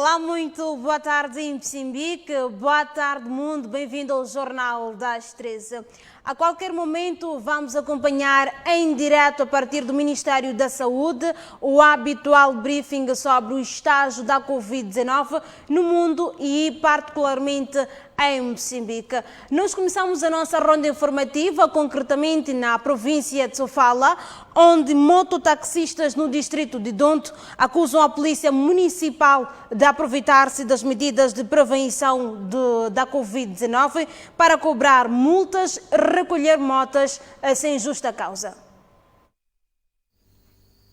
Olá, muito boa tarde em Moçambique, boa tarde mundo, bem-vindo ao Jornal das 13. A qualquer momento vamos acompanhar em direto a partir do Ministério da Saúde o habitual briefing sobre o estágio da Covid-19 no mundo e particularmente em Moçambique. Nós começamos a nossa ronda informativa, concretamente na província de Sofala, onde mototaxistas no distrito de Donto acusam a polícia municipal de aproveitar-se das medidas de prevenção da Covid-19 para cobrar multas, recolher motas sem justa causa.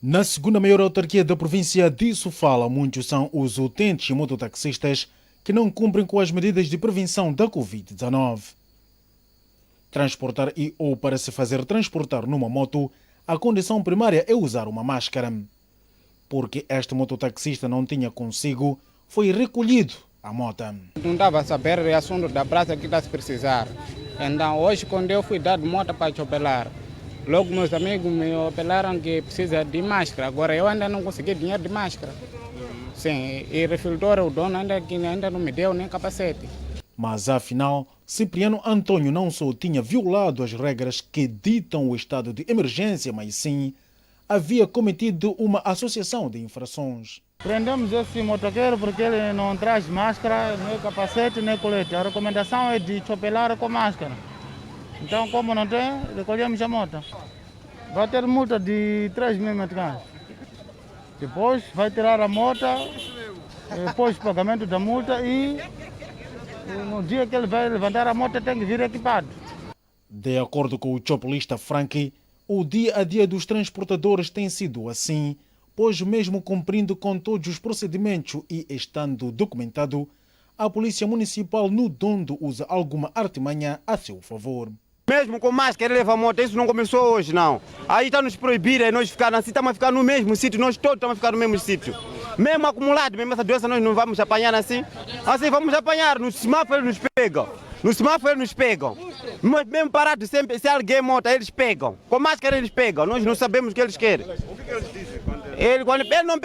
Na segunda maior autarquia da província de Sofala, muitos são os utentes e mototaxistas que não cumprem com as medidas de prevenção da Covid-19. Transportar ou para se fazer transportar numa moto, a condição primária é usar uma máscara. Porque este mototaxista não tinha consigo, foi recolhido a moto. Não estava a saber o assunto da praça que está a precisar. Então hoje quando eu fui dar moto para chopelar, logo meus amigos me apelaram que precisa de máscara. Agora eu ainda não consegui dinheiro de máscara. Sim, e refletor o dono ainda não me deu nem capacete. Mas afinal, Cipriano Antônio não só tinha violado as regras que ditam o estado de emergência, mas sim havia cometido uma associação de infrações. Prendemos esse motoqueiro porque ele não traz máscara, nem capacete, nem colete. A recomendação é de chopelar com máscara. Então, como não tem, recolhemos a moto. Vai ter multa de 3.000 meticais. Depois vai tirar a moto, depois o pagamento da multa e no dia que ele vai levantar a moto tem que vir equipado. De acordo com o chopelista Frankie, o dia a dia dos transportadores tem sido assim, pois mesmo cumprindo com todos os procedimentos e estando documentado, a Polícia Municipal no Dondo usa alguma artimanha a seu favor. Mesmo com máscara, ele leva a moto, isso não começou hoje, não. Aí está nos proibir, aí nós ficar assim, estamos a ficar no mesmo sítio, nós todos estamos a ficar no mesmo sítio. Mesmo acumulado, mesmo essa doença nós não vamos apanhar assim. Assim vamos apanhar, no semáforo eles nos pegam. No semáforo eles nos pegam. Mas mesmo parado, sempre, se alguém monta, eles pegam. Com máscara eles pegam, nós não sabemos o que eles querem. O que eles dizem? Ele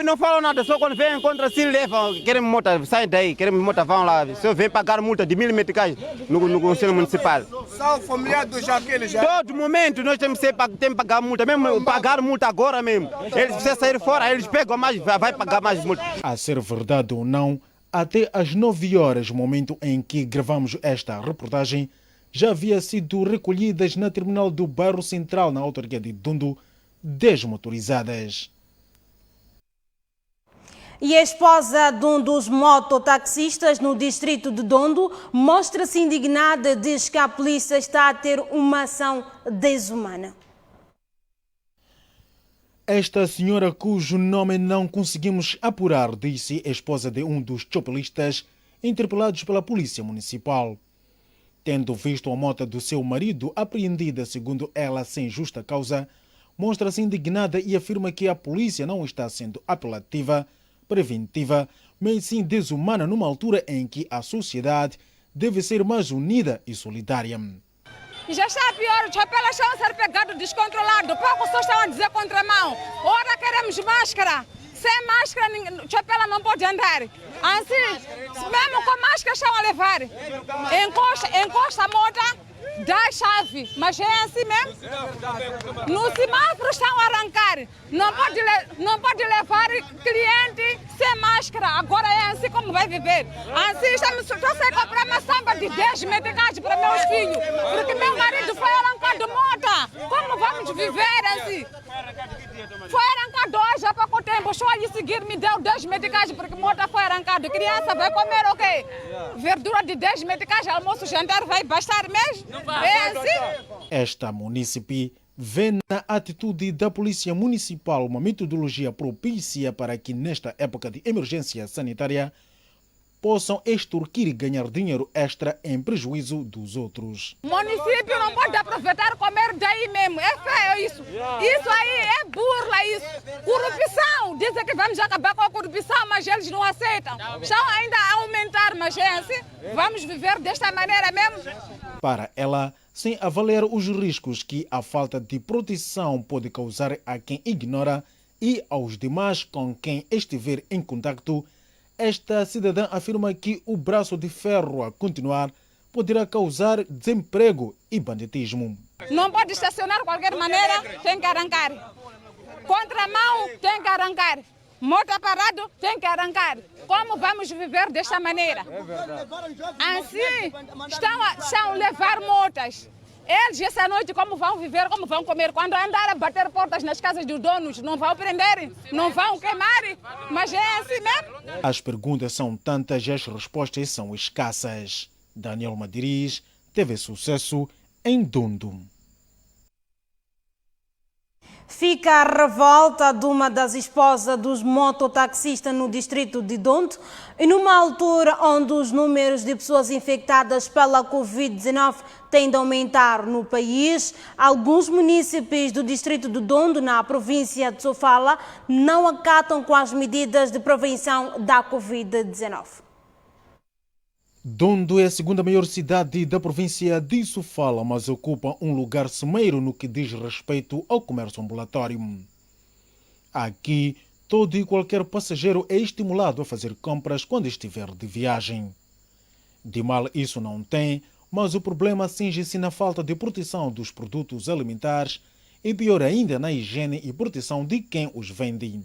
não fala nada, só quando vem encontra assim, levam, querem moto, saem daí, querem moto, vão lá. Se eu venho pagar multa de 1.000 meticais no Conselho Municipal. São familiares do Jaqueline já? Todo momento nós temos que pagar multa, mesmo pagar multa agora mesmo. Eles precisam sair fora, eles pegam mais, vai pagar mais multa. A ser verdade ou não, até às 9 horas, momento em que gravamos esta reportagem, já havia sido recolhidas na terminal do bairro Central, na autarquia de Dondo, 10 motorizadas. E a esposa de um dos mototaxistas no distrito de Dondo mostra-se indignada e diz que a polícia está a ter uma ação desumana. Esta senhora, cujo nome não conseguimos apurar, disse a esposa de um dos chopelistas interpelados pela Polícia Municipal. Tendo visto a moto do seu marido apreendida, segundo ela, sem justa causa, mostra-se indignada e afirma que a polícia não está sendo apelativa, preventiva, mas sim desumana numa altura em que a sociedade deve ser mais unida e solidária. Já está pior, os chopelas estão a ser pegados descontrolados, poucos só estão a dizer contramão. Ora queremos máscara, sem máscara chopela não pode andar. Assim, mesmo com máscara estão a levar. Encosta a moto, dá a chave, mas é assim mesmo. No semáforo estão a arrancar, não pode levar cliente sem máscara. Agora é assim como vai viver. Assim estou sem comprar uma samba de 10 meticais para meus filhos, porque meu marido foi arrancado de moto. Como vamos viver assim? Foi arrancado hoje há pouco tempo, só lhe seguir me deu 10 meticais porque a moto foi arrancada. Criança vai comer o quê? Verdura de 10 meticais, almoço, jantar vai bastar mesmo? É assim? Esta munícipe vê na atitude da Polícia Municipal uma metodologia propícia para que nesta época de emergência sanitária possam extorquir e ganhar dinheiro extra em prejuízo dos outros. O município não pode aproveitar comer daí mesmo, é feio isso. Isso aí é burla isso. Corrupção, dizem que vamos acabar com a corrupção, mas eles não aceitam. Estão ainda a aumentar, mas é assim, vamos viver desta maneira mesmo. Para ela, sem avaliar os riscos que a falta de proteção pode causar a quem ignora e aos demais com quem estiver em contacto, esta cidadã afirma que o braço de ferro a continuar poderá causar desemprego e banditismo. Não pode estacionar de qualquer maneira, tem que arrancar. Contramão, tem que arrancar. Moto parado, tem que arrancar. Como vamos viver desta maneira? Assim, estão a levar motas. Eles, essa noite, como vão viver, como vão comer? Quando andar a bater portas nas casas dos donos, não vão prender, não vão queimar. Mas é assim mesmo. As perguntas são tantas e as respostas são escassas. Daniel Madiriz, TV Sucesso, em Dondo. Fica a revolta de uma das esposas dos mototaxistas no distrito de Dondo e numa altura onde os números de pessoas infectadas pela Covid-19 tendem a aumentar no país. Alguns municípios do distrito de Dondo, na província de Sofala, não acatam com as medidas de prevenção da Covid-19. Dondo é a segunda maior cidade da província de Sofala, mas ocupa um lugar cimeiro no que diz respeito ao comércio ambulatório. Aqui, todo e qualquer passageiro é estimulado a fazer compras quando estiver de viagem. De mal isso não tem, mas o problema cinge-se na falta de proteção dos produtos alimentares e, pior ainda, na higiene e proteção de quem os vende.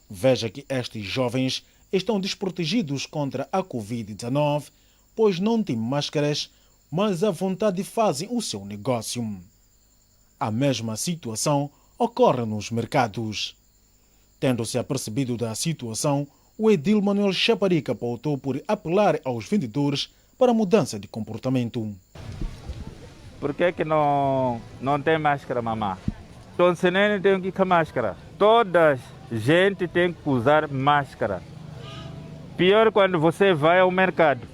Veja que estes jovens estão desprotegidos contra a Covid-19, pois não têm máscaras, mas à vontade fazem o seu negócio. A mesma situação ocorre nos mercados. Tendo-se apercebido da situação, o edil Manuel Chaparica optou por apelar aos vendedores para a mudança de comportamento. Por que não tem máscara, mamãe? Então, se nem tem que ir com máscara. Toda gente tem que usar máscara. Pior quando você vai ao mercado,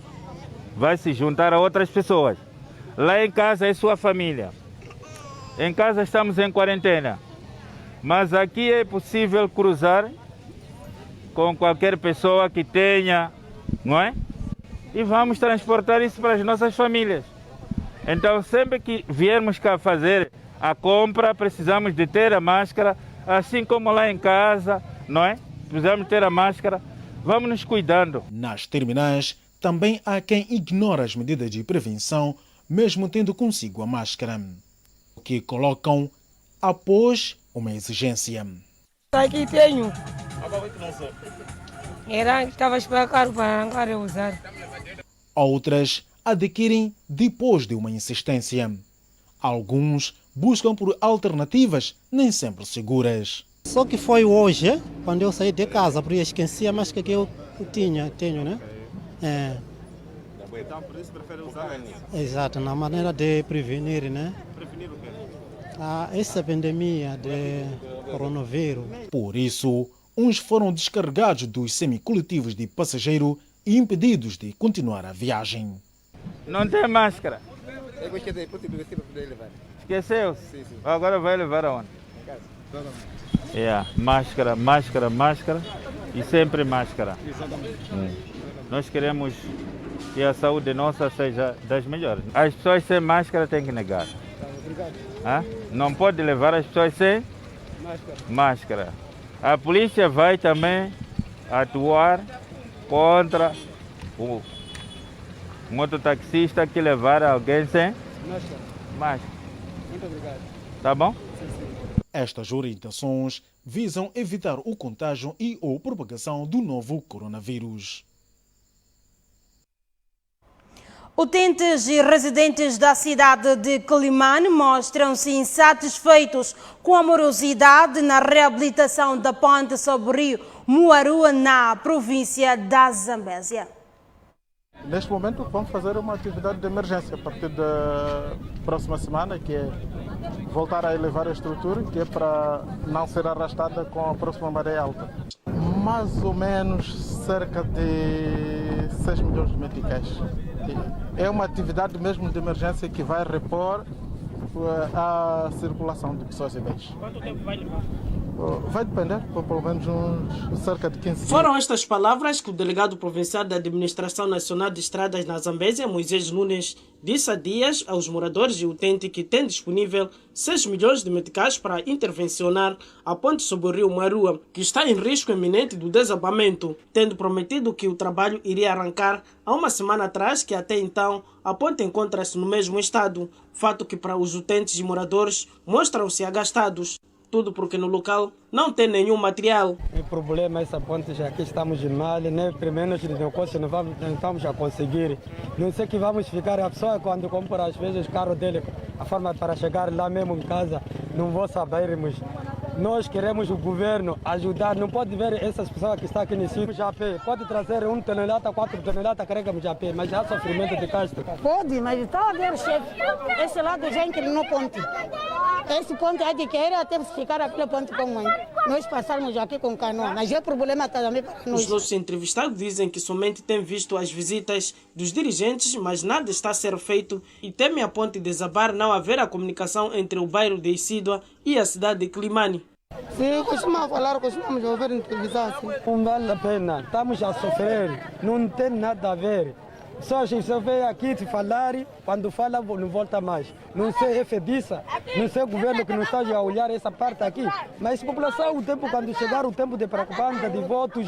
vai se juntar a outras pessoas. Lá em casa é sua família. Em casa estamos em quarentena. Mas aqui é possível cruzar com qualquer pessoa que tenha, não é? E vamos transportar isso para as nossas famílias. Então, sempre que viermos cá fazer a compra, precisamos de ter a máscara, assim como lá em casa, não é? Precisamos ter a máscara. Vamos nos cuidando. Nas terminais, também há quem ignora as medidas de prevenção, mesmo tendo consigo a máscara, o que colocam após uma exigência. Aqui tenho. Estava a esperar caro para arrancar e usar. Outras adquirem depois de uma insistência. Alguns buscam por alternativas nem sempre seguras. Só que foi hoje, quando eu saí de casa, porque eu esqueci a máscara que eu tenho, né? Então, por isso prefere usar essa? Exato, na maneira de prevenir, né? Prevenir o quê? Essa pandemia de coronavírus. Por isso, uns foram descarregados dos semicoletivos de passageiro e impedidos de continuar a viagem. Não tem máscara. Eu esqueci, levar. Esqueceu? Sim. Agora vai levar aonde? Máscara e sempre máscara. Exatamente. Nós queremos que a saúde nossa seja das melhores. As pessoas sem máscara têm que negar. Obrigado. Não pode levar as pessoas sem máscara. A polícia vai também atuar contra o mototaxista que levar alguém sem máscara. Muito obrigado. Tá bom? Estas orientações visam evitar o contágio e ou propagação do novo coronavírus. Utentes e residentes da cidade de Quelimane mostram-se insatisfeitos com a morosidade na reabilitação da ponte sobre o rio Muarua, na província da Zambésia. Neste momento vamos fazer uma atividade de emergência a partir da próxima semana, que é voltar a elevar a estrutura, que é para não ser arrastada com a próxima maré alta. Mais ou menos cerca de 6 milhões de meticais. É uma atividade mesmo de emergência que vai repor a circulação de pessoas e bens. Quanto tempo vai levar? Vai depender, por pelo menos cerca de 15 dias. Foram estas palavras que o delegado provincial da Administração Nacional de Estradas na Zambésia, Moisés Nunes, disse há dias aos moradores de Utente que tem disponível 6 milhões de meticais para intervencionar a ponte sobre o rio Marua, que está em risco iminente do desabamento, tendo prometido que o trabalho iria arrancar há uma semana atrás, que até então a ponte encontra-se no mesmo estado, fato que para os utentes e moradores mostram-se agastados. Tudo porque no local não tem nenhum material. O problema é essa ponte, já aqui estamos mal, né? Primeiro nos negócios não estamos a conseguir. Não sei que vamos ficar, a pessoa quando compra às vezes o carro dele, a forma para chegar lá mesmo em casa, não vou sabermos. Nós queremos o governo ajudar, não pode ver essas pessoas que estão aqui nesse sítio, pode trazer 1 tonelada, 4 toneladas, carregamos a pé, mas há sofrimento de Castro. Pode, mas está a ver, chefe, esse lado já inclinou ponte. Esse ponte é de querer até ficar aquele ponte como nós passarmos aqui com canoa, mas é problema também para nós. Os nossos entrevistados dizem que somente têm visto as visitas dos dirigentes, mas nada está a ser feito e temem a ponte desabar, não haver a comunicação entre o bairro de Isidua e a cidade de Climane. Sim, costumamos falar, costumamos ouvir em televisão. Não vale a pena, estamos a sofrer, não tem nada a ver. Só se você veio aqui te falar, quando fala não volta mais. Não sei é fediça, não sei o governo que não está a olhar essa parte aqui. Mas a população, o tempo quando chegar o tempo de propaganda, de votos,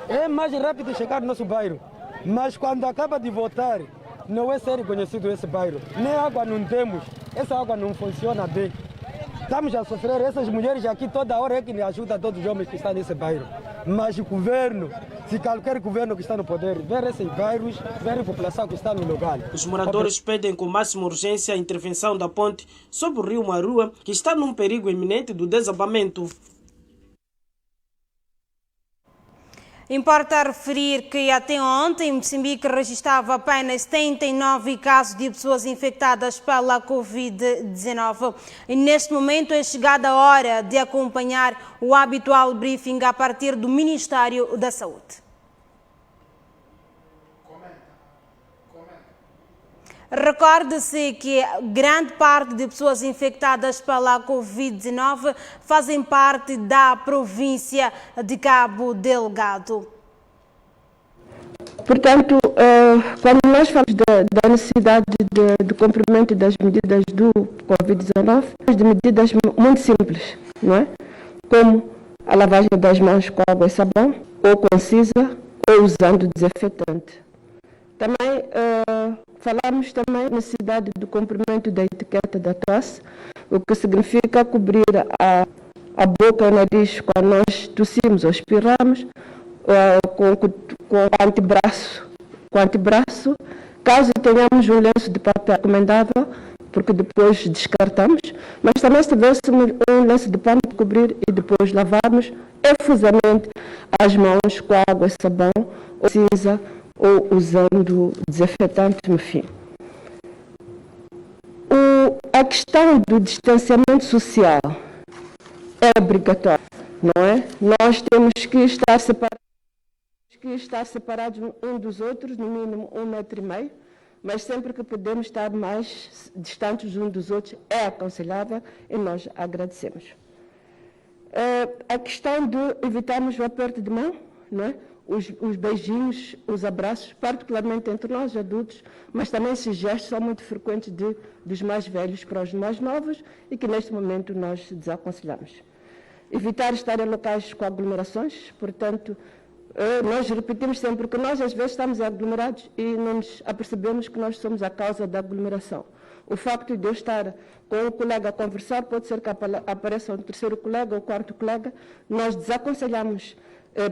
é mais rápido chegar no nosso bairro. Mas quando acaba de votar, não é ser reconhecido esse bairro. Nem água não temos, essa água não funciona bem. Estamos a sofrer, essas mulheres aqui toda hora é que me ajuda todos os homens que estão nesse bairro. Mas o governo, se qualquer governo que está no poder, ver esses bairros, ver a população que está no lugar. Os moradores pedem com máxima urgência a intervenção da ponte sobre o rio Marua, que está num perigo iminente do desabamento. Importa referir que até ontem Moçambique registrava apenas 79 casos de pessoas infectadas pela Covid-19. E neste momento é chegada a hora de acompanhar o habitual briefing a partir do Ministério da Saúde. Recorde-se que grande parte de pessoas infectadas pela Covid-19 fazem parte da província de Cabo Delgado. Portanto, quando nós falamos da necessidade do cumprimento das medidas do Covid-19, de medidas muito simples, não é? Como a lavagem das mãos com água e sabão, ou com cinza, ou usando desinfetante. Também falamos também da necessidade do cumprimento da etiqueta da tosse, o que significa cobrir a boca e o nariz quando nós tossimos ou espirramos, com antebraço, caso tenhamos um lenço de papel recomendável, porque depois descartamos, mas também se tivéssemos um lenço de pano para cobrir e depois lavarmos efusivamente as mãos com água e sabão ou cinza, ou usando desinfetante, enfim. A questão do distanciamento social é obrigatório, não é? Nós temos que estar separados um dos outros, no mínimo 1,5 metro, mas sempre que podemos estar mais distantes uns dos outros é aconselhável e nós agradecemos. A questão de evitarmos o aperto de mão, não é? Os beijinhos, os abraços, particularmente entre nós adultos, mas também esses gestos são muito frequentes dos mais velhos para os mais novos e que neste momento nós desaconselhamos. Evitar estar em locais com aglomerações, portanto, nós repetimos sempre que nós às vezes estamos aglomerados e não nos apercebemos que nós somos a causa da aglomeração. O facto de eu estar com um colega a conversar, pode ser que apareça um terceiro colega ou quarto colega, nós desaconselhamos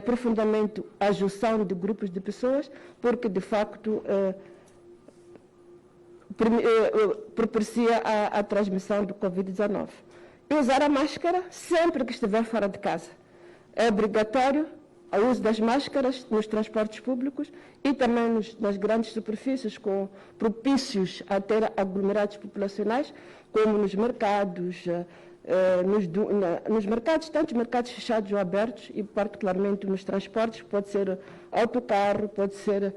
profundamente a junção de grupos de pessoas, porque de facto propicia a transmissão do Covid-19. E usar a máscara sempre que estiver fora de casa. É obrigatório o uso das máscaras nos transportes públicos e também nas grandes superfícies propícios a ter aglomerados populacionais, como nos mercados, nos mercados, tanto mercados fechados ou abertos, e particularmente nos transportes, pode ser autocarro, pode ser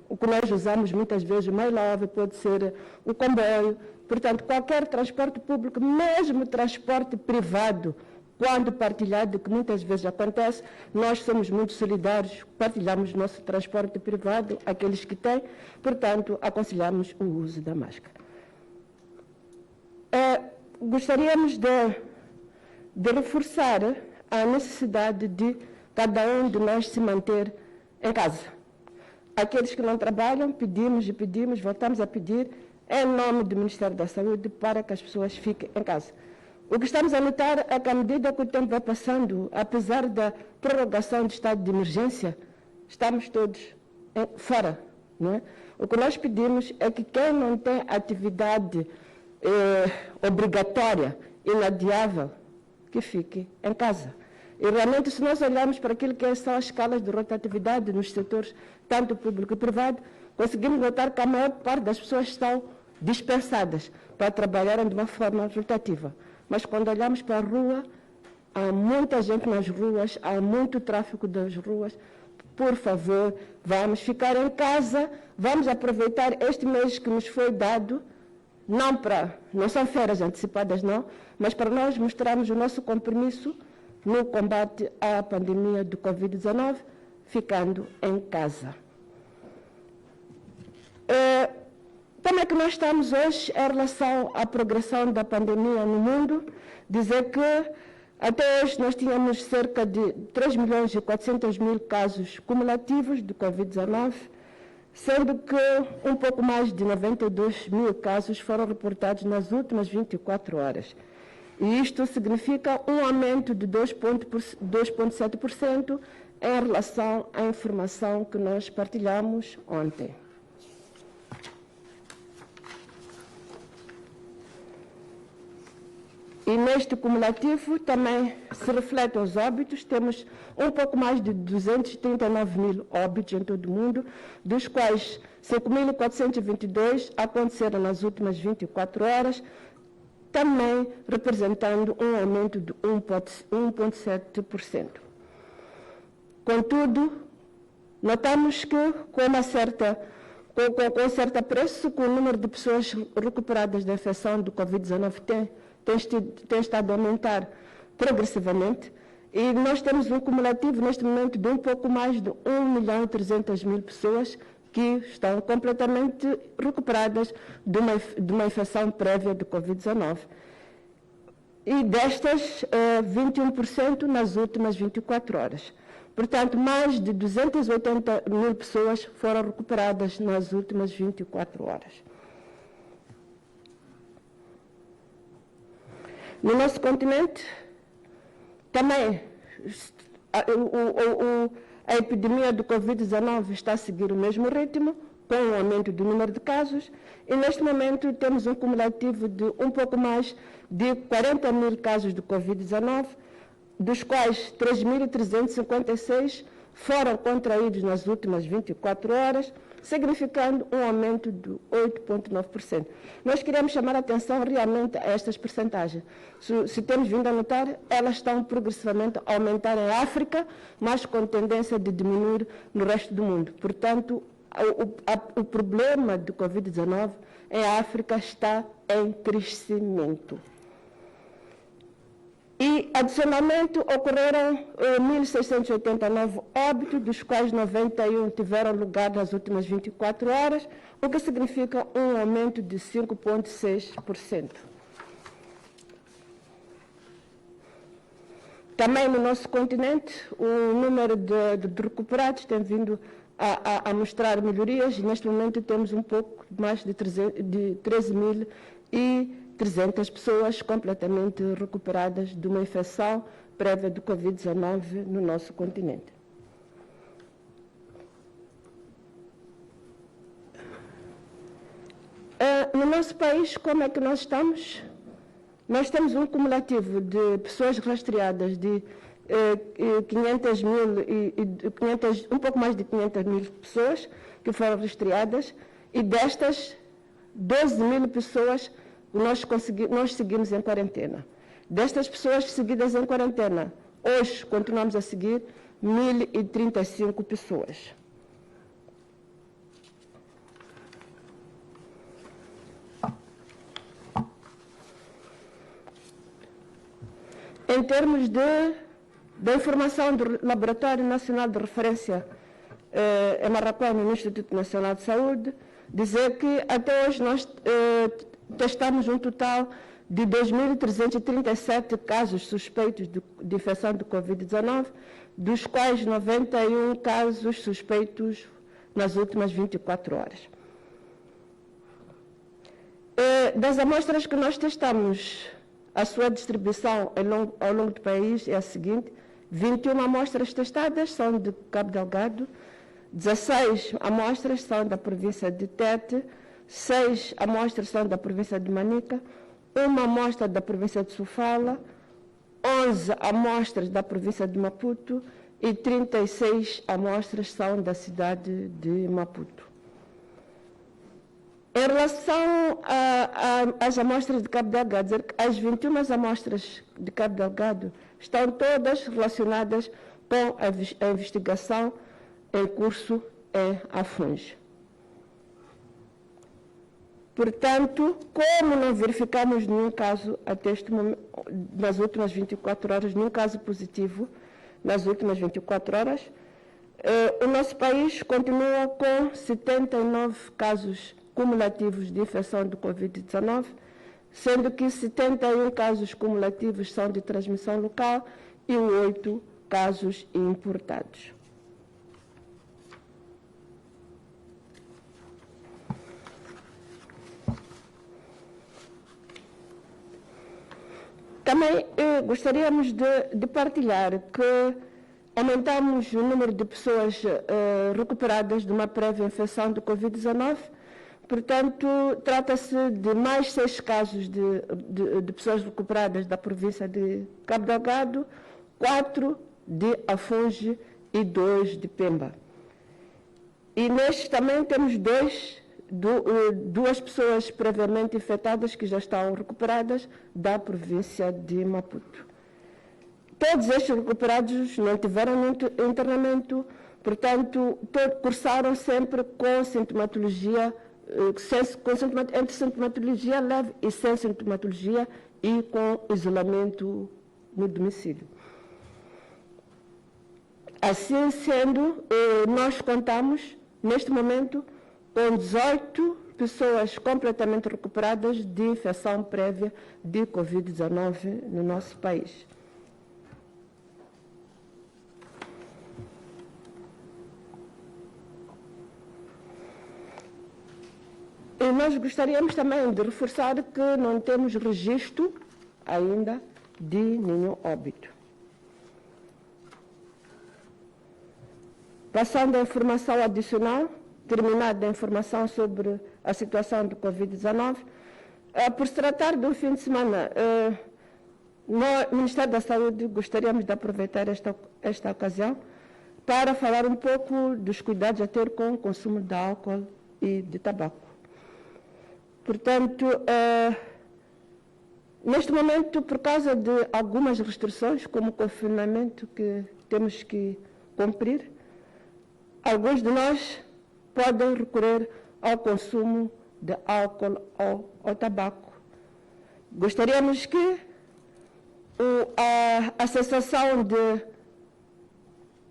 o que nós usamos muitas vezes, o mailove, pode ser o comboio, Portanto, qualquer transporte público, mesmo transporte privado, quando partilhado, que muitas vezes acontece, nós somos muito solidários, partilhamos nosso transporte privado, aqueles que têm, portanto, aconselhamos o uso da máscara. Gostaríamos de reforçar a necessidade de cada um de nós se manter em casa. Aqueles que não trabalham, pedimos e pedimos, voltamos a pedir, em nome do Ministério da Saúde, para que as pessoas fiquem em casa. O que estamos a notar é que, à medida que o tempo vai passando, apesar da prorrogação do estado de emergência, estamos todos fora. Não é? O que nós pedimos é que quem não tem atividade obrigatória, inadiável, que fique em casa. E realmente, se nós olharmos para aquilo que são as escalas de rotatividade nos setores, tanto público e privado, conseguimos notar que a maior parte das pessoas estão dispersadas para trabalharem de uma forma rotativa. Mas quando olhamos para a rua, há muita gente nas ruas, há muito tráfego das ruas. Por favor, vamos ficar em casa, vamos aproveitar este mês que nos foi dado, não são férias antecipadas não, mas para nós mostrarmos o nosso compromisso no combate à pandemia do Covid-19, ficando em casa. Como é que nós estamos hoje em relação à progressão da pandemia no mundo? Dizer que até hoje nós tínhamos cerca de 3.400.000 casos cumulativos de Covid-19, sendo que um pouco mais de 92.000 casos foram reportados nas últimas 24 horas. E isto significa um aumento de 2,7% em relação à informação que nós partilhamos ontem. E neste cumulativo também se refletem os óbitos. Temos um pouco mais de 239.000 óbitos em todo o mundo, dos quais 5.422 aconteceram nas últimas 24 horas, também representando um aumento de 1,7%. Contudo, notamos que com certo apreço, que o número de pessoas recuperadas da infecção do Covid-19 tem estado a aumentar progressivamente, e nós temos um cumulativo neste momento de um pouco mais de 1.300.000 pessoas que estão completamente recuperadas de uma infecção prévia de Covid-19. E destas, 21% nas últimas 24 horas. Portanto, mais de 280.000 pessoas foram recuperadas nas últimas 24 horas. No nosso continente, também, a epidemia do Covid-19 está a seguir o mesmo ritmo, com o aumento do número de casos, e neste momento temos um cumulativo de um pouco mais de 40.000 casos de Covid-19, dos quais 3.356 foram contraídos nas últimas 24 horas, significando um aumento de 8,9%. Nós queremos chamar a atenção realmente a estas percentagens. Se temos vindo a notar, elas estão progressivamente a aumentar em África, mas com tendência de diminuir no resto do mundo. Portanto, o problema do Covid-19 em África está em crescimento. E, adicionalmente, ocorreram 1.689 óbitos, dos quais 91 tiveram lugar nas últimas 24 horas, o que significa um aumento de 5,6%. Também no nosso continente, o número de recuperados tem vindo a mostrar melhorias, e neste momento temos um pouco mais de 13.300 pessoas completamente recuperadas de uma infecção prévia do Covid-19 no nosso continente. No nosso país, como é que nós estamos? Nós temos um cumulativo de pessoas rastreadas de 500.000 um pouco mais de 500.000 pessoas que foram rastreadas, e destas 12.000 pessoas nós seguimos em quarentena. Destas pessoas seguidas em quarentena, hoje continuamos a seguir 1.035 pessoas. Em termos da informação do Laboratório Nacional de Referência em Marraquém, no Instituto Nacional de Saúde, dizer que até hoje nós testamos um total de 2.337 casos suspeitos de infecção de Covid-19, dos quais 91 casos suspeitos nas últimas 24 horas. Das amostras que nós testamos, a sua distribuição ao longo do país é a seguinte: 21 amostras testadas são de Cabo Delgado, 16 amostras são da província de Tete, 6 amostras são da província de Manica, 1 amostra da província de Sofala, 11 amostras da província de Maputo e 36 amostras são da cidade de Maputo. Em relação às amostras de Cabo Delgado, dizer que as 21 amostras de Cabo Delgado estão todas relacionadas com a investigação em curso em Afungi. Portanto, como não verificamos nenhum caso até este momento, nas últimas 24 horas, nenhum caso positivo nas últimas 24 horas, o nosso país continua com 79 casos cumulativos de infecção de Covid-19, sendo que 71 casos cumulativos são de transmissão local e 8 casos importados. Também gostaríamos de partilhar que aumentamos o número de pessoas recuperadas de uma prévia infecção de Covid-19. Portanto, trata-se de mais 6 casos de pessoas recuperadas da província de Cabo Delgado, 4 de Afungi e 2 de Pemba. E nestes também temos duas pessoas previamente infectadas que já estão recuperadas da província de Maputo. Todos estes recuperados não tiveram internamento, portanto, cursaram sempre com sintomatologia, entre sintomatologia leve e sem sintomatologia e com isolamento no domicílio. Assim sendo, nós contamos, neste momento, com 18 pessoas completamente recuperadas de infecção prévia de Covid-19 no nosso país. E nós gostaríamos também de reforçar que não temos registro ainda de nenhum óbito. Passando a informação adicional, terminada a informação sobre a situação do Covid-19, por se tratar de um fim de semana, no Ministério da Saúde gostaríamos de aproveitar esta ocasião para falar um pouco dos cuidados a ter com o consumo de álcool e de tabaco. Portanto, neste momento, por causa de algumas restrições, como o confinamento que temos que cumprir, alguns de nós podem recorrer ao consumo de álcool ou ao tabaco. Gostaríamos que a sensação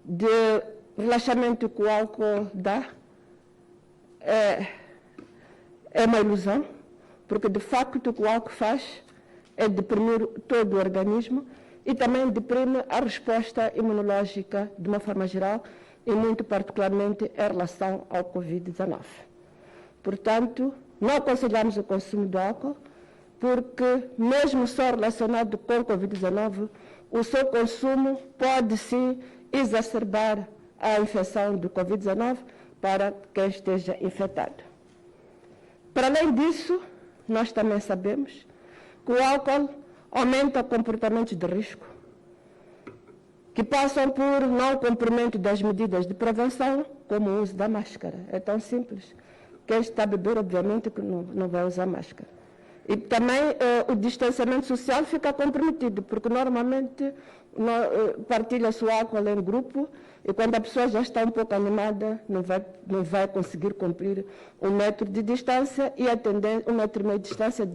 de relaxamento que o álcool dá é uma ilusão, porque de facto o que o álcool faz é deprimir todo o organismo e também deprime a resposta imunológica de uma forma geral e muito particularmente em relação ao Covid-19. Portanto, não aconselhamos o consumo do álcool, porque mesmo só relacionado com o Covid-19, o seu consumo pode sim exacerbar a infecção do Covid-19 para quem esteja infectado. Para além disso, nós também sabemos que o álcool aumenta comportamentos de risco, que passam por não cumprimento das medidas de prevenção, como o uso da máscara. É tão simples. Quem está a beber, obviamente, que não vai usar máscara. E também o distanciamento social fica comprometido, porque normalmente partilha-se o álcool em grupo e quando a pessoa já está um pouco animada, não vai conseguir cumprir 1 metro de distância, e 1,5 metro de distância,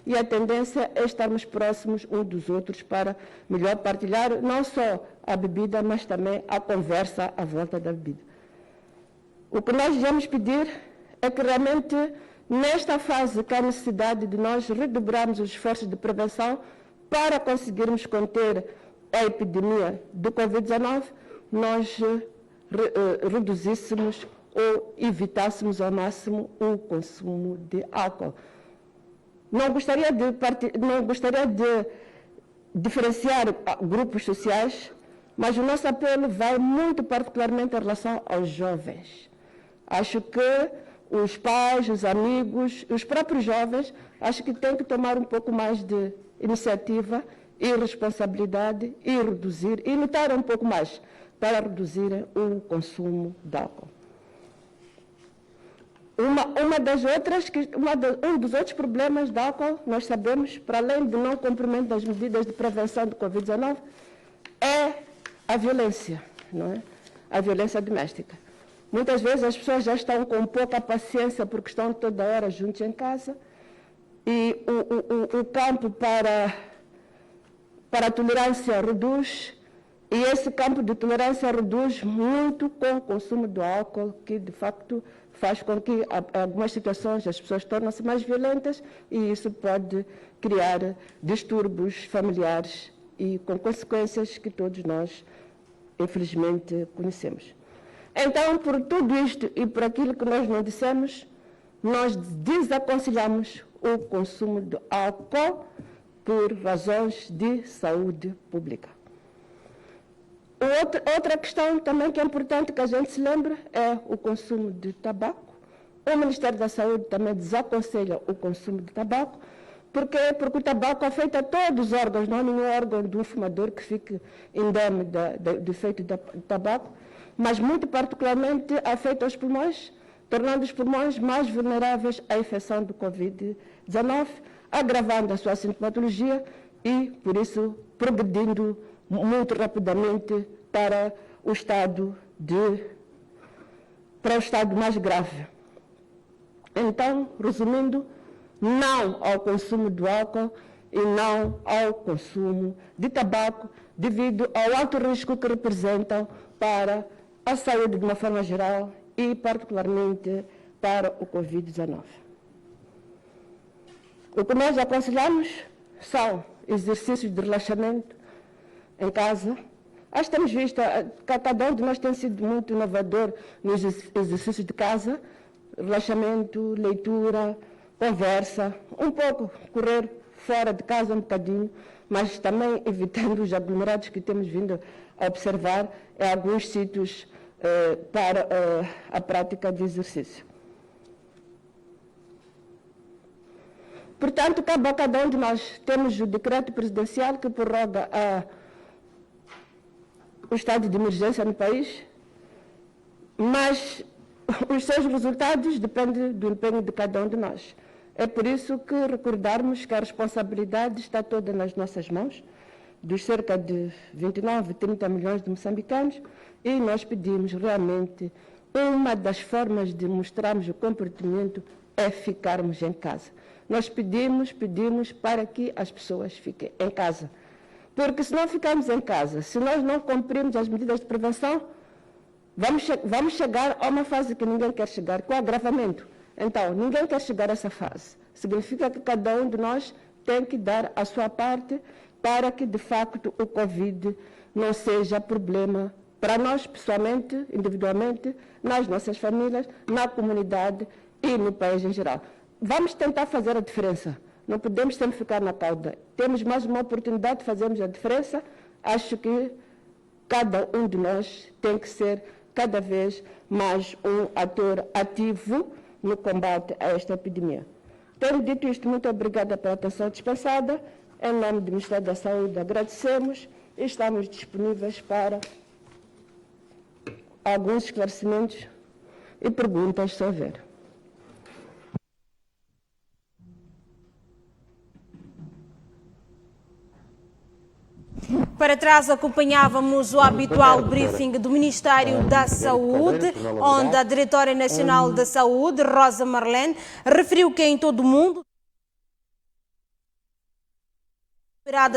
e a tendência é estarmos próximos uns dos outros para melhor partilhar não só a bebida, mas também a conversa à volta da bebida. O que nós devemos pedir é que realmente, nesta fase, que há necessidade de nós redobrarmos os esforços de prevenção para conseguirmos conter a epidemia do Covid-19, nós reduzíssemos ou evitássemos ao máximo o consumo de álcool. Não gostaria de diferenciar grupos sociais, mas o nosso apelo vai muito particularmente em relação aos jovens. Acho que os pais, os amigos, os próprios jovens, acho que têm que tomar um pouco mais de iniciativa e responsabilidade e reduzir, e lutar um pouco mais para reduzir o consumo de álcool. Um dos outros problemas do álcool, nós sabemos, para além do não cumprimento das medidas de prevenção do Covid-19, é a violência, não é? A violência doméstica. Muitas vezes as pessoas já estão com pouca paciência porque estão toda hora juntos em casa e o campo para a tolerância reduz, e esse campo de tolerância reduz muito com o consumo do álcool, que de facto faz com que em algumas situações as pessoas tornam-se mais violentas e isso pode criar distúrbios familiares e com consequências que todos nós, infelizmente, conhecemos. Então, por tudo isto e por aquilo que nós não dissemos, nós desaconselhamos o consumo de álcool por razões de saúde pública. Outra questão também que é importante que a gente se lembre é o consumo de tabaco. O Ministério da Saúde também desaconselha o consumo de tabaco. Por quê? Porque o tabaco afeta todos os órgãos, não há nenhum órgão de um fumador que fique indemne do efeito do tabaco, mas muito particularmente afeta os pulmões, tornando os pulmões mais vulneráveis à infecção do Covid-19, agravando a sua sintomatologia e, por isso, progredindo muito rapidamente para o estado mais grave. Então, resumindo, não ao consumo do álcool e não ao consumo de tabaco, devido ao alto risco que representam para a saúde de uma forma geral e particularmente para o Covid-19. O que nós aconselhamos são exercícios de relaxamento em casa. Acho que temos visto que cada um de nós tem sido muito inovador nos exercícios de casa, relaxamento, leitura, conversa, um pouco correr fora de casa um bocadinho, mas também evitando os aglomerados que temos vindo a observar em alguns sítios para a prática de exercício. Portanto, cabe a cada um de nós. Temos o decreto presidencial que prorroga o estado de emergência no país, mas os seus resultados dependem do empenho de cada um de nós. É por isso que recordarmos que a responsabilidade está toda nas nossas mãos, dos cerca de 29, 30 milhões de moçambicanos, e nós pedimos realmente, uma das formas de mostrarmos o comportamento é ficarmos em casa. Nós pedimos para que as pessoas fiquem em casa. Porque se não ficarmos em casa, se nós não cumprirmos as medidas de prevenção, vamos chegar a uma fase que ninguém quer chegar, com agravamento. Então, ninguém quer chegar a essa fase. Significa que cada um de nós tem que dar a sua parte para que, de facto, o Covid não seja problema para nós, pessoalmente, individualmente, nas nossas famílias, na comunidade e no país em geral. Vamos tentar fazer a diferença. Não podemos sempre ficar na cauda. Temos mais uma oportunidade de fazermos a diferença. Acho que cada um de nós tem que ser cada vez mais um ator ativo no combate a esta epidemia. Tendo dito isto, muito obrigada pela atenção dispensada. Em nome do Ministério da Saúde, agradecemos e estamos disponíveis para alguns esclarecimentos e perguntas, se houver. Para trás acompanhávamos o habitual briefing do Ministério da Saúde, onde a Diretora Nacional da Saúde, Rosa Marlene, referiu que em todo o mundo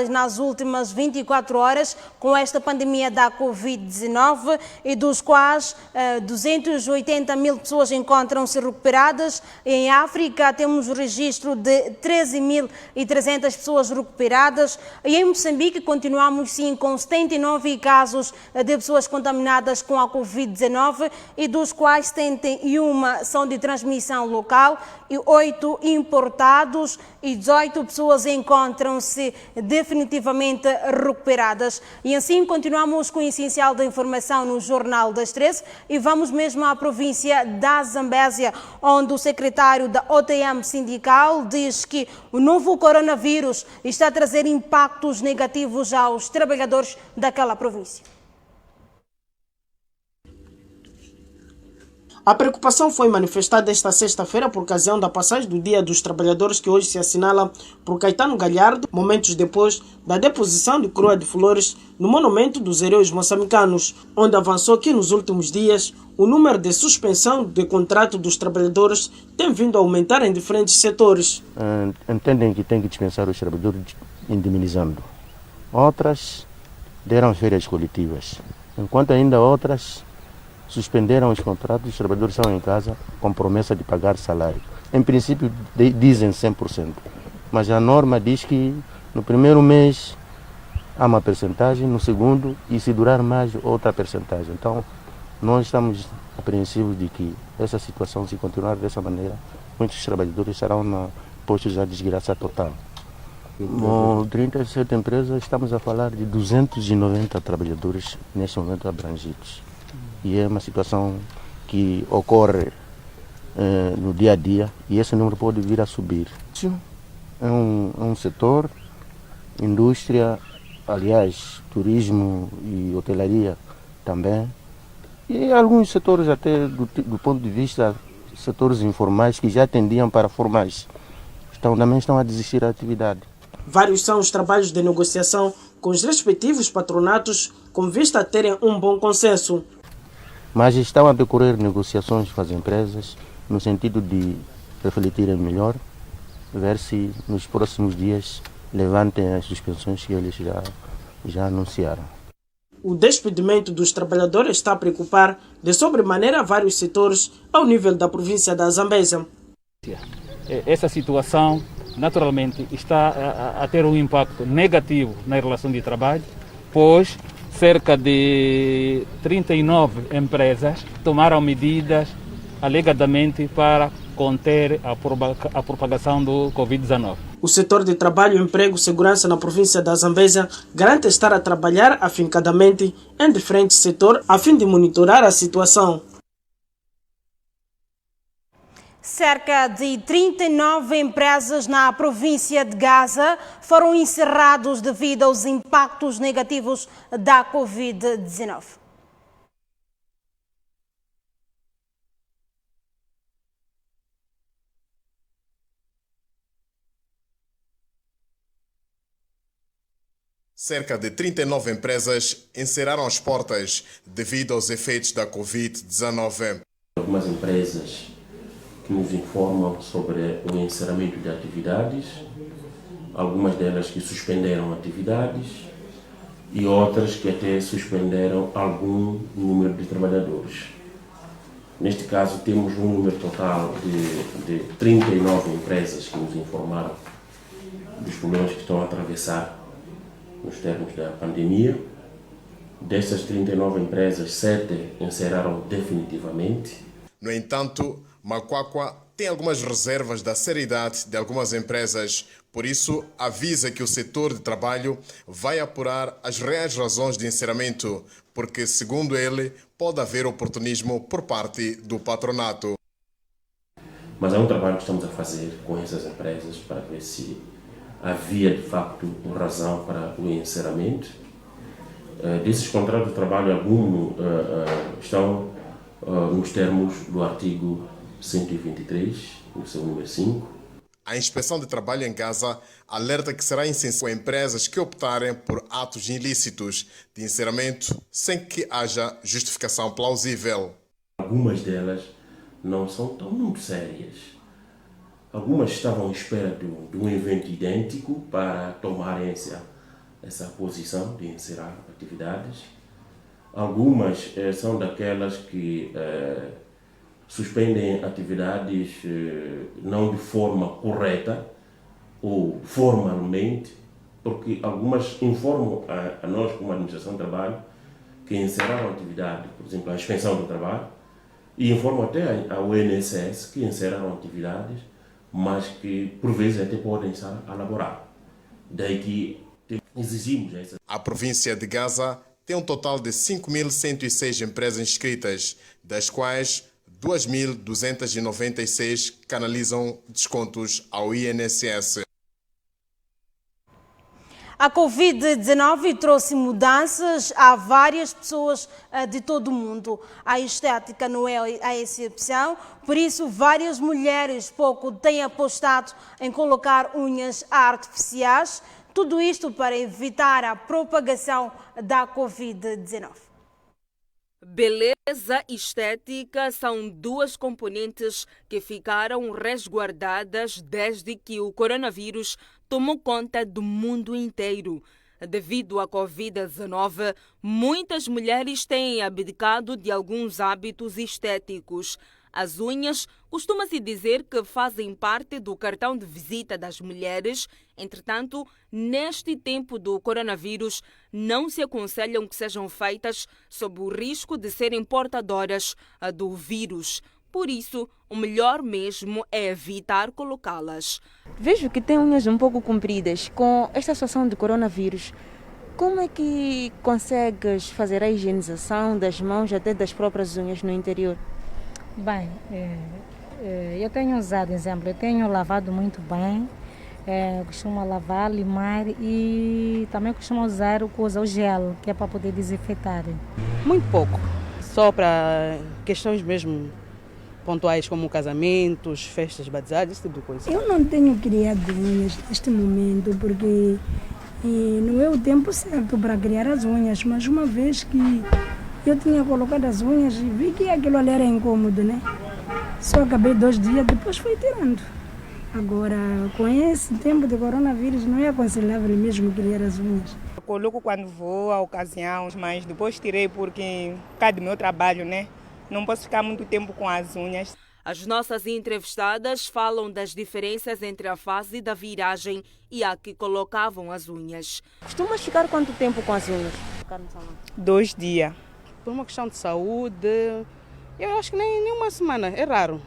nas últimas 24 horas com esta pandemia da Covid-19 e dos quais 280 mil pessoas encontram-se recuperadas. Em África temos o registro de 13.300 pessoas recuperadas e em Moçambique continuamos sim com 79 casos de pessoas contaminadas com a Covid-19 e dos quais 71 são de transmissão local e 8 importados e 18 pessoas encontram-se definitivamente recuperadas. E assim continuamos com o essencial da informação no Jornal das 13 e vamos mesmo à província da Zambésia, onde o secretário da OTM sindical diz que o novo coronavírus está a trazer impactos negativos aos trabalhadores daquela província. A preocupação foi manifestada esta sexta-feira por ocasião da passagem do Dia dos Trabalhadores, que hoje se assinala por Caetano Galhardo, momentos depois da deposição de coroa de flores no Monumento dos Heróis Moçambicanos, onde avançou que nos últimos dias o número de suspensão de contrato dos trabalhadores tem vindo a aumentar em diferentes setores. Entendem que tem que dispensar os trabalhadores indemnizando. Outras deram férias coletivas, enquanto ainda outras suspenderam os contratos, os trabalhadores estão em casa com promessa de pagar salário. Em princípio dizem 100%, mas a norma diz que no primeiro mês há uma percentagem, no segundo e se durar mais outra percentagem. Então nós estamos apreensivos de que essa situação, se continuar dessa maneira, muitos trabalhadores estarão postos à desgraça total. Com 37 empresas estamos a falar de 290 trabalhadores neste momento abrangidos. E é uma situação que ocorre no dia a dia e esse número pode vir a subir. É um setor, indústria, aliás, turismo e hotelaria também, e alguns setores até do ponto de vista, setores informais que já atendiam para formais, também estão a desistir da atividade. Vários são os trabalhos de negociação com os respectivos patronatos com vista a terem um bom consenso. Mas estão a decorrer negociações com as empresas no sentido de refletirem melhor, ver se nos próximos dias levantem as suspensões que eles já anunciaram. O despedimento dos trabalhadores está a preocupar de sobremaneira vários setores ao nível da província da Zambésia. Essa situação naturalmente está a ter um impacto negativo na relação de trabalho, pois cerca de 39 empresas tomaram medidas alegadamente para conter a propagação do Covid-19. O setor de trabalho, emprego e segurança na província da Zambésia garante estar a trabalhar afincadamente em diferentes setores a fim de monitorar a situação. Cerca de 39 empresas na província de Gaza foram encerrados devido aos impactos negativos da Covid-19. Cerca de 39 empresas encerraram as portas devido aos efeitos da Covid-19. Algumas empresas que nos informam sobre o encerramento de atividades, algumas delas que suspenderam atividades e outras que até suspenderam algum número de trabalhadores. Neste caso temos um número total de 39 empresas que nos informaram dos problemas que estão a atravessar nos termos da pandemia. Dessas 39 empresas, 7 encerraram definitivamente. No entanto, Macuacua tem algumas reservas da seriedade de algumas empresas, por isso avisa que o setor de trabalho vai apurar as reais razões de encerramento, porque, segundo ele, pode haver oportunismo por parte do patronato. Mas há um trabalho que estamos a fazer com essas empresas para ver se havia, de facto, razão para o encerramento. Desses contratos de trabalho, alguns estão nos termos do artigo 123, no seu número 5. A Inspeção de Trabalho em Gaza alerta que será insensível a empresas que optarem por atos ilícitos de encerramento sem que haja justificação plausível. Algumas delas não são tão muito sérias. Algumas estavam à espera de um evento idêntico para tomarem essa posição de encerrar atividades. Algumas são daquelas que suspendem atividades não de forma correta ou formalmente, porque algumas informam a nós, como administração de trabalho, que encerraram a atividade, por exemplo, a inspeção do trabalho, e informam até ao INSS que encerraram atividades, mas que por vezes até podem estar a laborar. Daí que exigimos essa. A província de Gaza tem um total de 5.106 empresas inscritas, das quais 2.296 canalizam descontos ao INSS. A Covid-19 trouxe mudanças a várias pessoas de todo o mundo. A estética não é a exceção, por isso várias mulheres pouco têm apostado em colocar unhas artificiais, tudo isto para evitar a propagação da Covid-19. Beleza e estética são duas componentes que ficaram resguardadas desde que o coronavírus tomou conta do mundo inteiro. Devido à Covid-19, muitas mulheres têm abdicado de alguns hábitos estéticos. As unhas costuma-se dizer que fazem parte do cartão de visita das mulheres. Entretanto, neste tempo do coronavírus, não se aconselham que sejam feitas sob o risco de serem portadoras do vírus. Por isso, o melhor mesmo é evitar colocá-las. Vejo que tem unhas um pouco compridas. Com esta situação de coronavírus, como é que consegues fazer a higienização das mãos até das próprias unhas no interior? Bem, eu tenho usado, exemplo, eu tenho lavado muito bem, costumo lavar, limar e também costumo usar o gel, que é para poder desinfetar. Muito pouco, só para questões mesmo pontuais como casamentos, festas, batizados, esse tipo de coisa. Eu não tenho criado unhas neste momento porque não é o tempo certo para criar as unhas, mas uma vez que eu tinha colocado as unhas e vi que aquilo ali era incômodo, né? Só acabei 2 dias, depois fui tirando. Agora, com esse tempo de coronavírus, não é aconselhável mesmo criar as unhas. Eu coloco quando vou à ocasião, mas depois tirei porque, por causa do meu trabalho, né? Não posso ficar muito tempo com as unhas. As nossas entrevistadas falam das diferenças entre a fase da viragem e a que colocavam as unhas. Costumas ficar quanto tempo com as unhas? 2 dias. Por uma questão de saúde, eu acho que nem uma semana, é raro.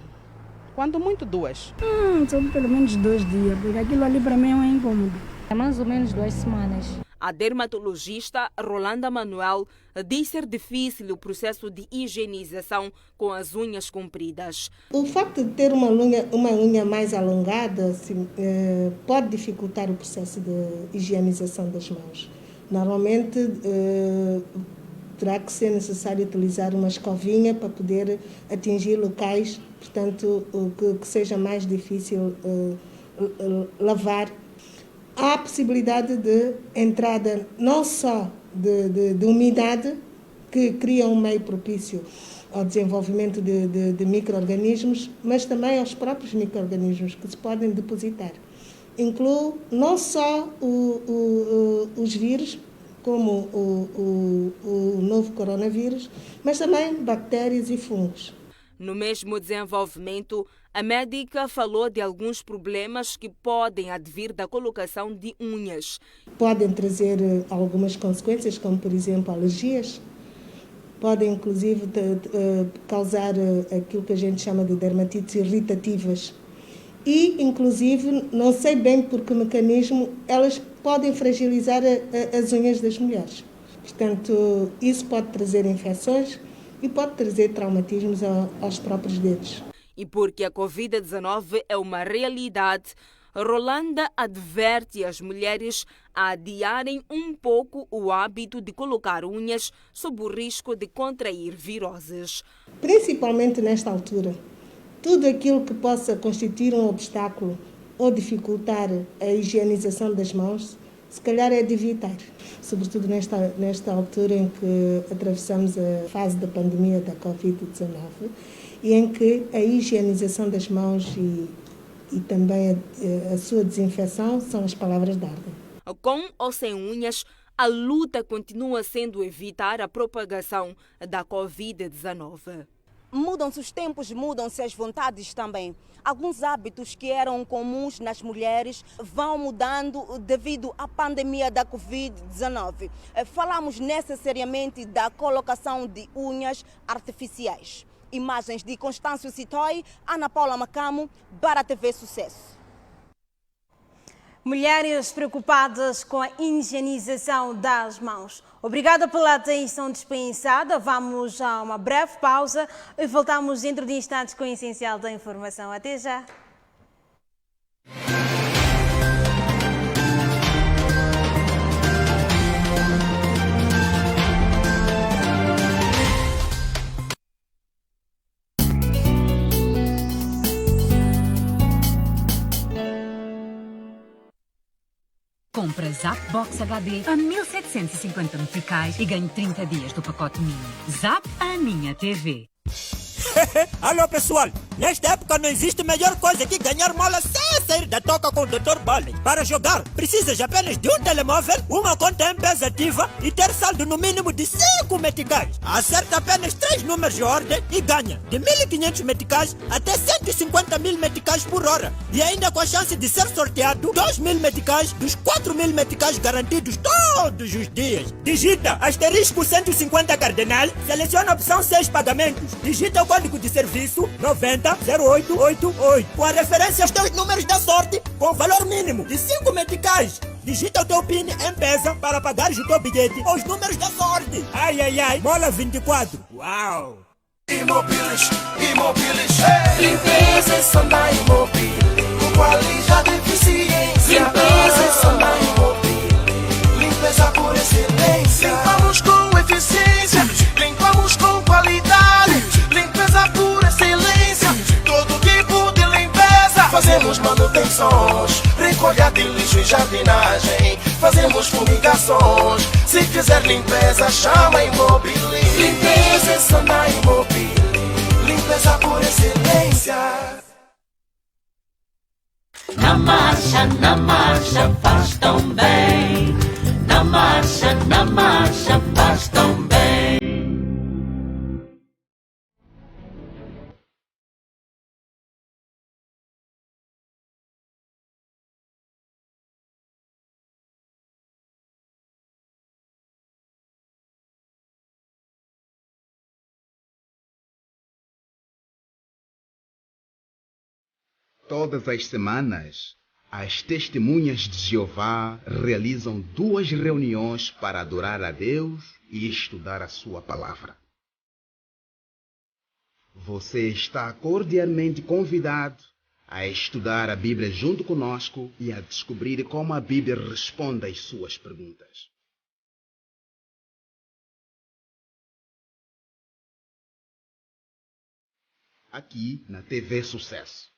Quando muito 2. São pelo menos 2 dias, porque aquilo ali para mim é um incômodo. É mais ou menos 2 semanas. A dermatologista Rolanda Manuel diz ser difícil o processo de higienização com as unhas compridas. O facto de ter uma unha mais alongada pode dificultar o processo de higienização das mãos. Normalmente terá que ser necessário utilizar uma escovinha para poder atingir locais, portanto, que seja mais difícil lavar. Há a possibilidade de entrada não só de umidade, que cria um meio propício ao desenvolvimento de micro-organismos, mas também aos próprios micro-organismos que se podem depositar. Inclui não só os vírus, como o novo coronavírus, mas também bactérias e fungos. No mesmo desenvolvimento, a médica falou de alguns problemas que podem advir da colocação de unhas. Podem trazer algumas consequências, como por exemplo alergias. Podem inclusive causar aquilo que a gente chama de dermatites irritativas. E inclusive, não sei bem por que mecanismo, elas podem fragilizar as unhas das mulheres. Portanto, isso pode trazer infecções e pode trazer traumatismos aos próprios dedos. E porque a Covid-19 é uma realidade, Rolanda adverte as mulheres a adiarem um pouco o hábito de colocar unhas sob o risco de contrair viroses. Principalmente nesta altura, tudo aquilo que possa constituir um obstáculo ou dificultar a higienização das mãos, se calhar é de evitar, sobretudo nesta altura em que atravessamos a fase da pandemia da Covid-19 e em que a higienização das mãos e também a sua desinfecção são as palavras de ordem. Com ou sem unhas, a luta continua sendo evitar a propagação da Covid-19. Mudam-se os tempos, mudam-se as vontades também. Alguns hábitos que eram comuns nas mulheres vão mudando devido à pandemia da Covid-19. Falamos necessariamente da colocação de unhas artificiais. Imagens de Constâncio Citói, Ana Paula Macamo, para a TV Sucesso. Mulheres preocupadas com a higienização das mãos. Obrigada pela atenção dispensada. Vamos a uma breve pausa e voltamos dentro de instantes com o essencial da informação. Até já. Compra Zap Box HD a 1.750 meticais e ganhe 30 dias do pacote mínimo. Zap a minha TV. Alô pessoal, nesta época não existe melhor coisa que ganhar mola sem sair da toca com o Dr. Balen. Para jogar, precisas apenas de um telemóvel, uma conta M-Pesa ativa e ter saldo no mínimo de 5 meticais. Acerta apenas 3 números de ordem e ganha de 1.500 meticais até 150.000 meticais por hora. E ainda com a chance de ser sorteado 2.000 meticais dos 4.000 meticais garantidos todos os dias. Digita asterisco 150 cardenal, seleciona a opção 6 pagamentos. Digita o código de serviço 900888 com a referência aos teus números da sorte com valor mínimo de 5 meticais. Digita o teu PIN M-Pesa para pagares o teu bilhete ou os números da sorte. Ai, ai, ai, mola 24. Uau! Imobilis, limpeza só na Imobilis, com qualidade e eficiência. Limpeza só na Imobilis, limpeza por excelência. Limpamos com eficiência, limpamos com qualidade. Limpeza por excelência, todo tipo de limpeza. Fazemos manutenções, recolha de lixo e jardinagem. Fazemos fumigações, se quiser limpeza chama Imobilis. Limpeza só na Imobilis, limpeza por excelência. Na marcha, faz tão bem. Na marcha, faz tão bem. Todas as semanas, as testemunhas de Jeová realizam 2 reuniões para adorar a Deus e estudar a sua palavra. Você está cordialmente convidado a estudar a Bíblia junto conosco e a descobrir como a Bíblia responde às suas perguntas. Aqui na TV Sucesso.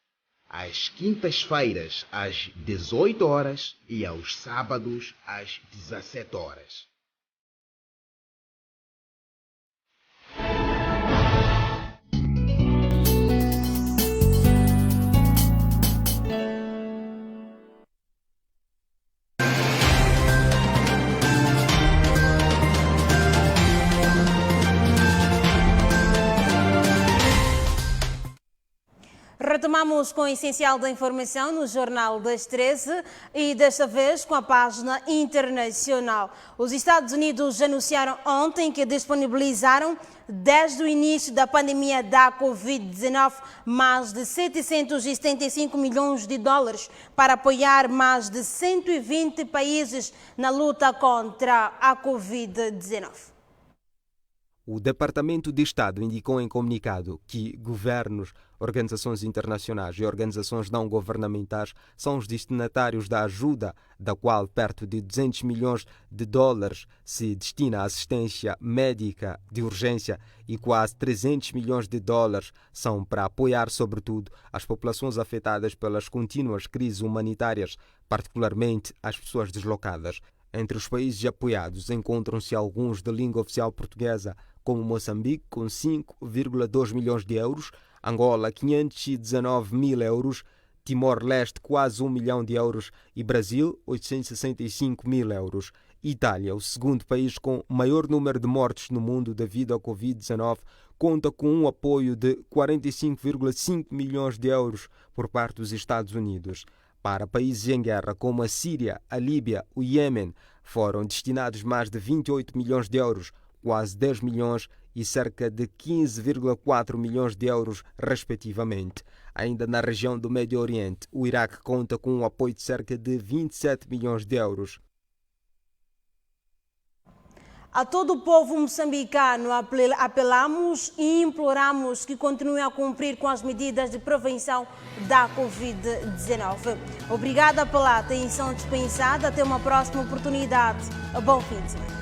Às quintas-feiras, às 18 horas e aos sábados, às 17 horas. Retomamos com o essencial da informação no Jornal das 13 e desta vez com a página internacional. Os Estados Unidos anunciaram ontem que disponibilizaram, desde o início da pandemia da Covid-19, mais de 775 milhões de dólares para apoiar mais de 120 países na luta contra a Covid-19. O Departamento de Estado indicou em comunicado que governos, organizações internacionais e organizações não governamentais são os destinatários da ajuda, da qual perto de 200 milhões de dólares se destina à assistência médica de urgência e quase 300 milhões de dólares são para apoiar, sobretudo, as populações afetadas pelas contínuas crises humanitárias, particularmente as pessoas deslocadas. Entre os países apoiados encontram-se alguns de língua oficial portuguesa, como Moçambique, com 5,2 milhões de euros, Angola, 519 mil euros, Timor-Leste, quase 1 milhão de euros e Brasil, 865 mil euros. Itália, o segundo país com maior número de mortes no mundo devido ao Covid-19, conta com um apoio de 45,5 milhões de euros por parte dos Estados Unidos. Para países em guerra como a Síria, a Líbia, o Iêmen, foram destinados mais de 28 milhões de euros, quase 10 milhões e cerca de 15,4 milhões de euros, respectivamente. Ainda na região do Médio Oriente, o Iraque conta com um apoio de cerca de 27 milhões de euros. A todo o povo moçambicano apelamos e imploramos que continuem a cumprir com as medidas de prevenção da Covid-19. Obrigada pela atenção dispensada. Até uma próxima oportunidade. Bom fim de semana.